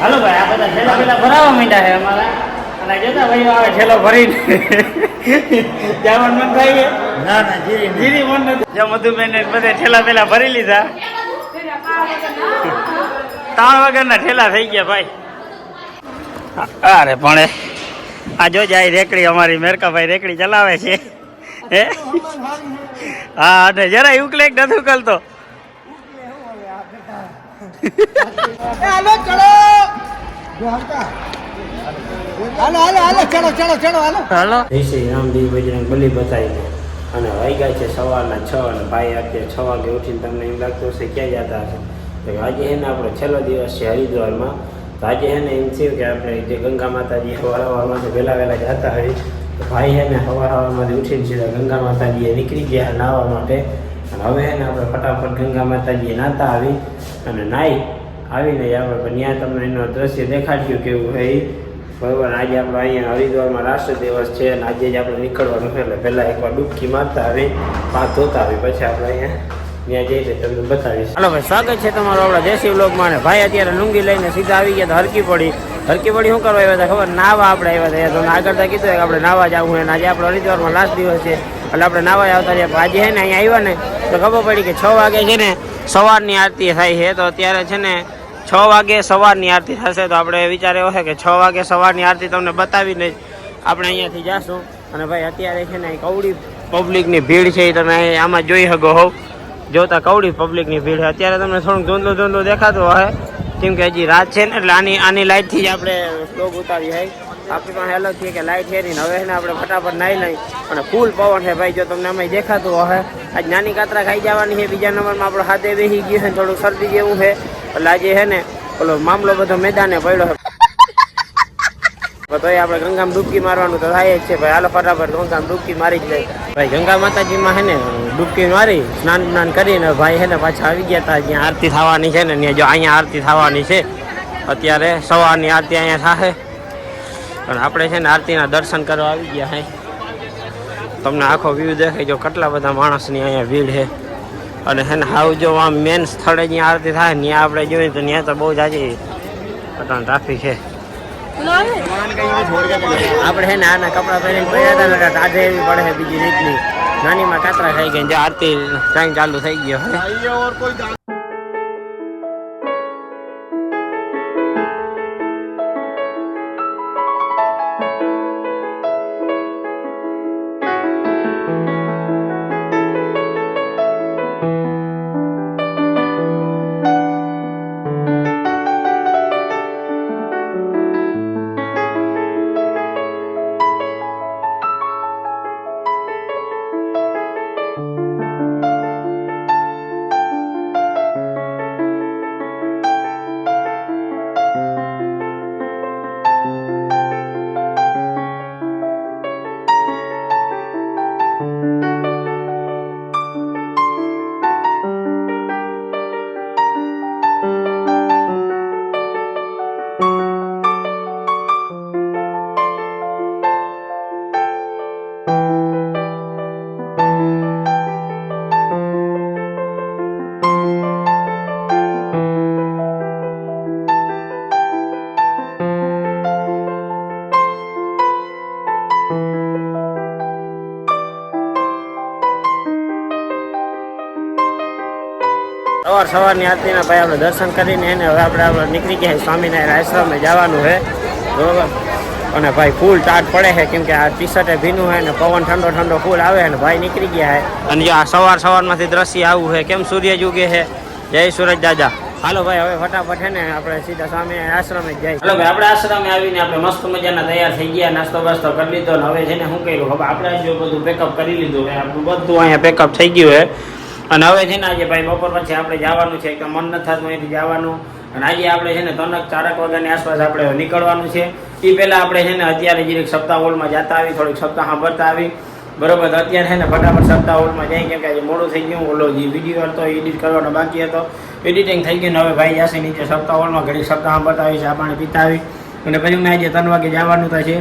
હાલો ભાઈ આ બધા ઠેલા પેલા ભરાવા માંડ્યા છે અમારા અને જતા ભાઈ આવે ઠેલો ભરીને જવાનું મન થાય છે ના ના જીરી મન નથી જો મધુબેન ને બધે ઠેલા પેલા ભરી લીધા 3 વાગ્યાના ઠેલા થઈ ગયા ભાઈ અરે પણ આ જો જાય રેકડી અમારી મેરકાભાઈ રેકડી ચલાવે છે હે હા અને જરાય ઉકલે નથી ઉકલતો હાલો ચલો હાલો હાલો હાલો ચલો ચલો ચલો હાલો હાલો જય શ્રી રામદેવ બજરંગ બલી બતાવીને અને વાગ્યા છે સવારના 6 અને ભાઈ અત્યારે 6 વાગે ઉઠીને તમને એમ લાગતું હશે ક્યાં જતા હશે તો આજે છે ને આપણો છેલ્લો દિવસ છે હરિદ્વારમાં તો આજે છે ને એમ થયું કે આપણે જે ગંગા માતાજી સવારમાંથી વહેલા જતા હોય તો ભાઈ છે ને સવારમાંથી ઉઠીને સીધા ગંગા માતાજીએ નીકળી ગયા નાહવા માટે અને હવે છે ને આપણે ફટાફટ ગંગા માતાજીએ નાહતા આવી અને નાહી આવીને આપણે ત્યાં તમને એનું દ્રશ્ય દેખાડ્યું કેવું છે એ બરાબર આજે આપણે અહીંયા હરિદ્વારમાં રાષ્ટ્ર દિવસ છે અને આજે જ આપણે નીકળવાનું છે એટલે પહેલાં એકવાર ડૂબકી મારતા આવી પાક ધોતા આવી પછી આપણે અહીંયા ત્યાં જઈને તમને બતાવીશ. હાલો ભાઈ સ્વાગત છે તમારો આપણા દેશી વ્લોગમાં અને ભાઈ અત્યારે લુંગી લઈને સીધા આવી ગયા તો હરકી પડી શું કરવા આવ્યા હતા ખબર નાહવા આપણે આવ્યા હતા તમને આગળ કીધું કે આપણે નાહવા જવું અને આજે આપણે હરિદ્વારમાં લાસ્ટ દિવસ છે એટલે આપણે નાહવા આવતા રહ્યા આજે છે ને અહીંયા આવ્યા ને તો ખબર પડી કે 6 વાગે છે ને સવારની આરતી થાય છે તો અત્યારે છે ને 6 વાગે સવારની આરતી થશે તો આપણે વિચાર એવો છે કે 6 વાગે સવારની આરતી તમને બતાવીને આપણે અહીંયાથી જાશું અને ભાઈ અત્યારે છે ને કવડી પબ્લિકની ભીડ છે એ તમે આમાં જોઈ શકો હોવ જોતા કવડી પબ્લિકની ભીડ છે અત્યારે તમને થોડુંક ધૂંધલું દેખાતું હોય કેમ કે હજી રાત છે ને એટલે આની લાઇટથી જ આપણે સ્લોગ ઉતારી હોય આપણી પાસે અલગ છે કે લાઇટ છે ને હવે ને આપણે ફટાફટ નાહી લઈ અને ફૂલ પવન છે ભાઈ જો તમને અમે દેખાતું હોય આજ નાની કાતરા ખાઈ જવાની છે બીજા નંબરમાં આપણો હાથે બેસી ગયું છે થોડું શરદી જેવું છે એટલે આજે છે ને ઓલો મામલો બધો મેદાને પડ્યો છે તો આપણે ગંગામાં ડૂબકી મારવાનું તો થાય જ છે ભાઈ હાલો ફટાફટ ગંગામાં ડૂબકી મારી જ લઈ ભાઈ ગંગા માતાજીમાં છે ને ડૂબકી મારી સ્નાન કરીને ભાઈ છે ને પાછા આવી ગયા હતા જ્યાં આરતી થવાની છે ને ત્યાં જો અહીંયા આરતી થવાની છે અત્યારે સવારની આરતી અહીંયા થશે અને આપણે છે ને આરતીના દર્શન કરવા આવી ગયા છે તમને આખો વ્યૂ દેખાય જો કેટલા બધા માણસની અહીંયા ભીડ છે અને હે ને હાવ જો આમ મેન સ્થળે જ્યાં આરતી થાય ત્યાં આપણે જોઈએ તો ત્યાં તો બહુ જાજી ટ્રાફિક છે આપણે છે ને આના કપડાં પહેરીને પડ્યા હતા ને આજે એવી પડે છે બીજી રીતની નાનીમાં કાતરા થઈ ગઈ જે આરતી ટાઈમ ચાલુ થઈ ગયો સવારની આરતીના ભાઈ આપણે દર્શન કરીને એને હવે આપણે નીકળી ગયા સ્વામિનારાયણ આશ્રમે જવાનું છે બરોબર અને ભાઈ ફૂલ ટાટ પડે છે કેમ કે આ ટી શર્ટે ભીનું છે ને પવન ઠંડો ફૂલ આવે ને ભાઈ નીકળી ગયા છે અને જો આ સવારમાંથી દ્રશ્ય આવું છે કેમ સૂર્ય ઉગે છે જય સૂરજ દાદા હાલો ભાઈ હવે ફટાફટ છે ને આપણે સીધા સ્વામિનારાયણ આશ્રમે જ જાય હાલો ભાઈ આપણે આશ્રમે આવીને આપણે મસ્ત મજાના તૈયાર થઈ ગયા નાસ્તો બાસ્તો કરી લીધો ને હવે છે ને શું કર્યું હવે આપણે જો બધું પેકઅપ કરી લીધું છે આપણું બધું અહીંયા પેકઅપ થઈ ગયું છે અને હવે છે ને આજે ભાઈ બપોર પછી આપણે જવાનું છે એકદમ મન નથી થતું અહીંથી જવાનું અને આજે આપણે છે ને 3-4 વાગ્યાની આસપાસ આપણે નીકળવાનું છે એ પહેલાં આપણે છે ને અત્યારે જે સપ્તાહ હોલમાં જતા આવી થોડીક સપ્તાહ સાંભળતા આવી બરોબર તો અત્યારે છે ને ફટાફટ સપ્તાહ હોલમાં જઈએ કેમ કે આજે મોડું થઈ ગયું ઓલો જે વિડીયો હતો એડિટ કરવાનો બાકી હતો એડિટિંગ થઈ ગયું ને હવે ભાઈ જશે નીચે સપ્તાહ હોલમાં ઘડી સપ્તાહ સાંભળતા આવી ચા પાણી પીતા આવી અને પછી મેં આજે 3 વાગે જવાનું થશે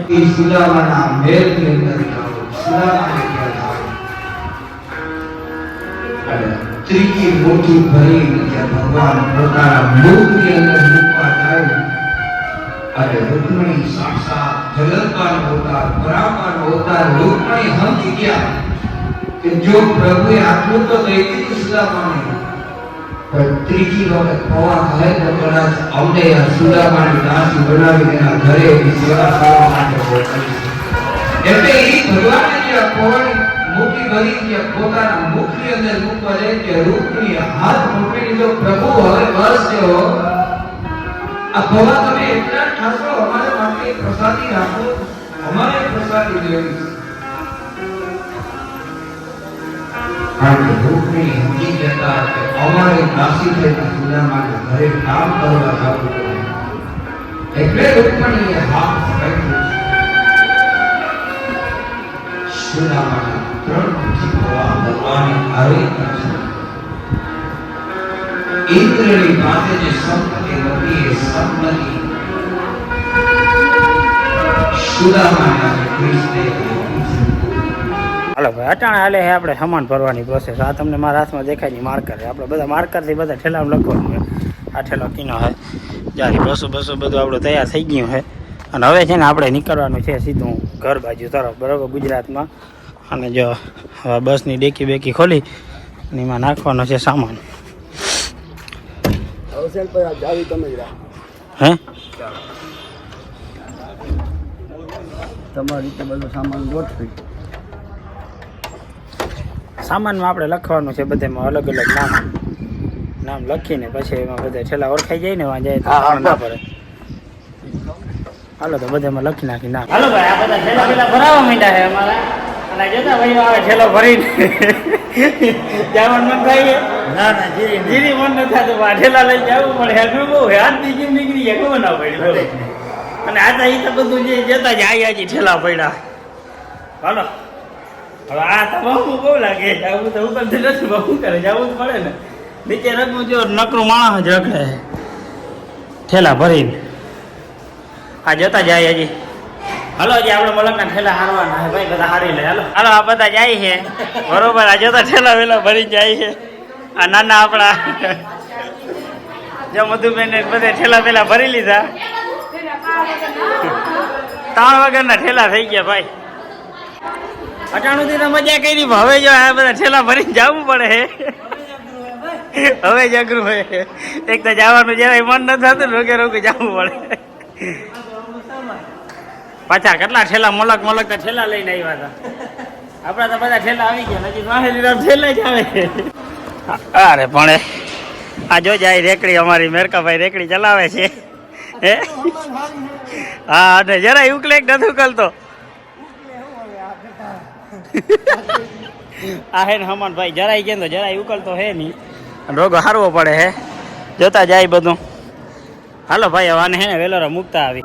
ત્રીજી મોટી ભરી ભગવાન પોતાના મુખની અંદર મૂકવા જાય अरे रुक्मणी साक्षात जगत का अवतार परापर अवतार रुक्मणी हम क्या कि जो प्रभु आत्मा तो देती थी सुदामाने पर त्रीજી વખત પવા ખાય તો કદાચ અમને આ સુદામાની દાસી બનાવી એના ઘરે સેવા કરવા માટે મોકલી એટલે એ ભગવાને જે પવાની મુઠ્ઠી ભરી કે પોતાના મુખની અંદર મૂકવા દે કે રૂપની હાથ પકડી જો પ્રભુ હવે બસ જો આ પવા તમે એટલા ઠાસો અમારે માટે પ્રસાદી રાખો અમારે પ્રસાદી દેવી કારણ કે રૂપની સમજી જતા કે અમારે દાસી થઈને સુદામાના ઘરે કામ કરવા જવું પડે એટલે રૂપણીએ હાથ પકડ્યો સુદામાના 3 મુઠ્ઠી પવા ભગવાને આવી ઇન્દ્રની પાસે જે સંપત્તિ હતી એ સંપત્તિ સુદામાના કૃષ્ણે હાલો ભાઈ અટાણે હાલે છે આપણે સામાન ભરવાની પ્રોસેસ. આ તમને મારા હાથમાં દેખાય નહીં માર્કર છે. આપણે બધા માર્કરથી બધા ઠેલામાં લખવાનું છે. આ ઠેલો કીનો છે જ્યારે બસો બધું આપણું તૈયાર થઈ ગયું છે. અને હવે છે ને આપણે નીકળવાનું છે સીધું ઘર બાજુ તરફ, બરાબર, ગુજરાતમાં. અને જો હવે બસની ડેકી બેકી ખોલી અને એમાં નાખવાનો છે સામાન. હે તમારી રીતે બધું સામાન ગોઠવી સામાનમાં આપણે લખવાનું છે બધામાં અલગ અલગ નામ લખીને પછી એમાં બધા છેલ્લા ઓળખાઈ જાય ને વાં જાય તો ના પડે. હાલો તો બધામાં લખી નાખી નાખ. હાલો ભાઈ આ બધા છેલ્લા પેલા ભરાવા માંડ્યા છે અમારા. અને જોતા ભાઈ આવે છેલ્લો ભરીને જવાનું મન થાય ના જીરી મન ન થતું. આ ઠેલા લઈ જવું પડે. અઘરું બહુ છે. હાથથી જેમ નીકળી જાય ખબર ના પડી. અને આ તો એ તો બધું જે જતા જ આજી ઠેલા પડ્યા. હાલો હવે આ તો બહુ બહુ લાગે. જવું તો ઉપરથી નથી બહુ કરે, જવું જ પડે ને. નીચે રગવું જો નકરું માણસ જ રખડે ઠેલા ભરીને. આ જતા જાય હજી. હાલો હજી આપણે મલકના ઠેલા હારવાના છે ભાઈ, બધા હારી લે. હાલો હાલો આ બધા જાય છે બરોબર. આ જતા ઠેલા વેલા ભરી જાય છે. આ નાના આપણા જો મધુબેન બધે ઠેલા પેલા ભરી લીધા. 3 વાગ્યાના ઠેલા થઈ ગયા ભાઈ. અટાણુંથી તો મજા કરી. હવે જો આ બધા ઠેલા ભરીને જવું પડે. હવે જ અઘરું હોય. એક તો જવાનું જરાય મન ન થતું, રોકે જવું પડે. પાછા કેટલા ઠેલા મલકના ઠેલા લઈને આવ્યા હતા. આપણા તો બધા ઠેલા આવી ગયા. હજી માહેલી રામ ઠેલા જ આવે. અરે પણ આ જો જાય રેકડી અમારી મેરકાભાઈ રેકડી ચલાવે છે. હે હા, અને જરાય ઉકલેક નથી ઉકલતો. આ હે ને હમણ ભાઈ જરાય કેમ તો જરાય ઉકલતો હે નહીં. રોગો હારવો પડે હે. જોતા જાય બધું. હાલો ભાઈ હવે આને હે ને વેલોરા મૂકતા આવી.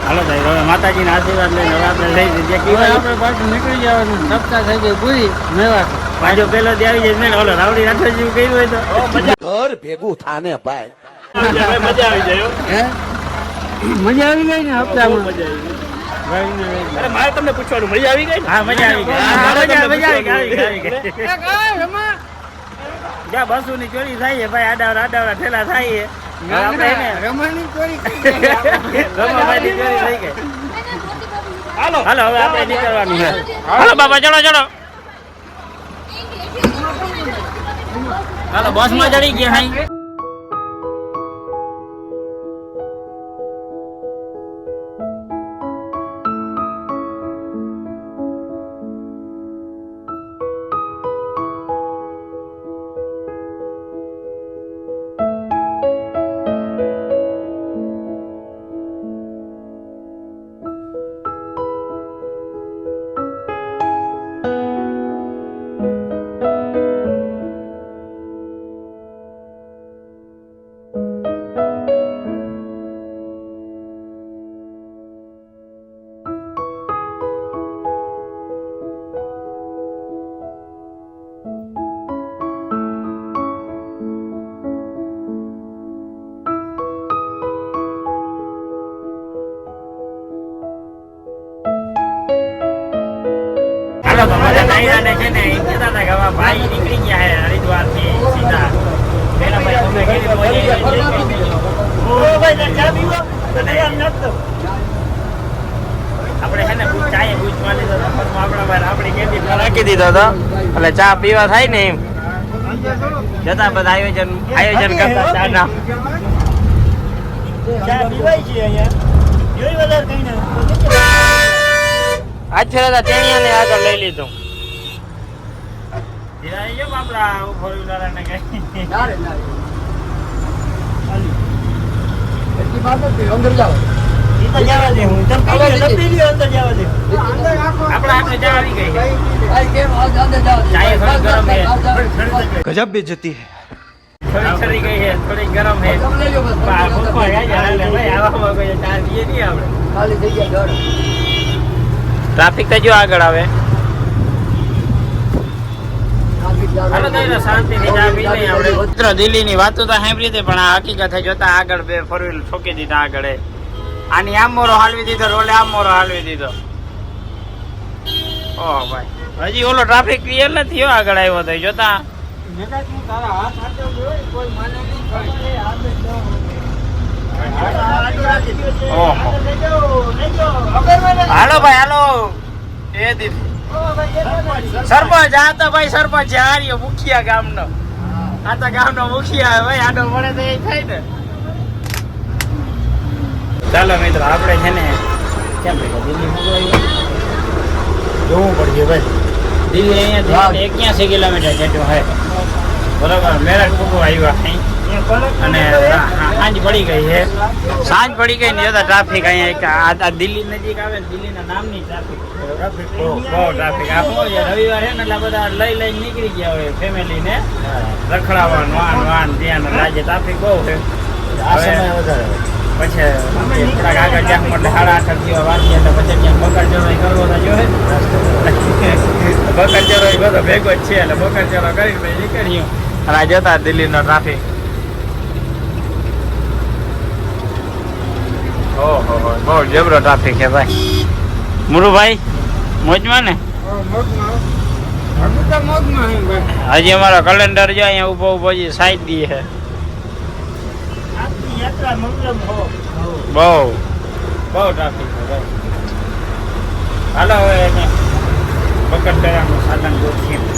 હાલો ભાઈ હવે માતાજીના આશીર્વાદ લઈને હવે આપણે લઈ જઈએ. આપણે પાછું નીકળી જવાનું. સપ્તાહ થઈ ગઈ પૂરી મેવા પાછો પેલો દી આવી જાય. ને ઓલો રાવડી રાઠોડ જેવું કર્યું હોય તો ઘર ભેગું થાને ભાઈ. મજા આવી જાય. હે મજા આવી ગઈ ને હપ્તામાં. મજા આવી ગઈ. અરે મારે તમને પૂછવાનું મજા આવી ગઈ? હા મજા આવી ગઈ. મજા આવી ગઈ. જ્યાં બસો ની ચોરી થાય છે ભાઈ, આડાવડા ઠેલા થાય છે. રમણની ચોરી રમાભાઈની ચોરી થઈ ગઈ. હાલો હાલો હવે આપણે નીકળવાનું છે. હાલો બાબા ચડો ચડો. હાલો બસમાં ચડી ગયા. આપણા ભાઈ નીકળી ગયા છે હરિદ્વાર થી સીધા પેલા ભાઈ અમે કીધું આપણે છે ને ચાય પૂછવા લીધો આપણા ભાઈ આપણી કેદી રાખી દીધો હતો એટલે ચા પીવા થાય ને એમ જતા બધા આયોજન કરતા ચા ના આજ છે ટેણિયા ને આગળ લઈ લીધું આપડા ફોરવ્હીલર ને કઈ અંદર જાઓ गजब बेइज्जती है થોડી ગઈ છે થોડી ગરમ છે ટ્રાફિક તો જો આગળ આવે મિત્રો દિલ્હી ની વાતો તો સાંભળી હતી પણ આ હકીકત જોતા આગળ બે ફોર વ્હીલર ઠોકી દીધા આગળ આની આમ મોરો હાલવી દીધો રોલે આમ મોરો હાલવી દીધો ઓહ ભાઈ હજી ઓલો ટ્રાફિક ક્લિયર નથી હો આગળ આવ્યો તો જોતા હાલો ભાઈ હાલો એ દીધી સરપંચ આ તો ભાઈ સરપંચ છે હાર્યો મુખિયા ગામનો આ તો ગામનો મુખિયા ભાઈ આડો મળે તો એ થાય ને ચાલો મિત્રો આપણે છે ને કેમ દિલ્હી જોવું પડશે ભાઈ દિલ્હી અહીંયા 81 કિલોમીટર જેટલું છે બરોબર મેરઠ પૂકવા આવ્યા અને સાંજ પડી ગઈ છે સાંજ પડી ગઈ ને જતા ટ્રાફિક અહીંયા દિલ્હી નજીક આવે દિલ્હીના નામની ટ્રાફિક બહુ ટ્રાફિક આ રવિવાર છે ને એટલે બધા લઈ લઈને નીકળી ગયા હોય ફેમિલીને રખડાવવાનું વાન ત્યાં આજે ટ્રાફિક બહુ છે પછી થોડાક આગળ જ્યાં એટલે 8:30 જેવા વાગી એટલે પછી ત્યાં બકર ચરોઈ કરવો તો જોઈએ બકર ચરોઈ બધો ભેગો જ છે એટલે બકર ચરો કરી પછી નીકળ્યું અને આ જતા દિલ્હીનો ટ્રાફિક ઓહો બહુ જબરો ટ્રાફિક છે ભાઈ મુરુભાઈ મોજમાં ને હજી અમારો કેલેન્ડર જો અહીંયા ઉભો ઉભો છે સાઈડ દી છે બહુ ટ્રાફિક છે ભાઈ હાલો હવે બકર ચરાનું સાધન ગોઠવીએ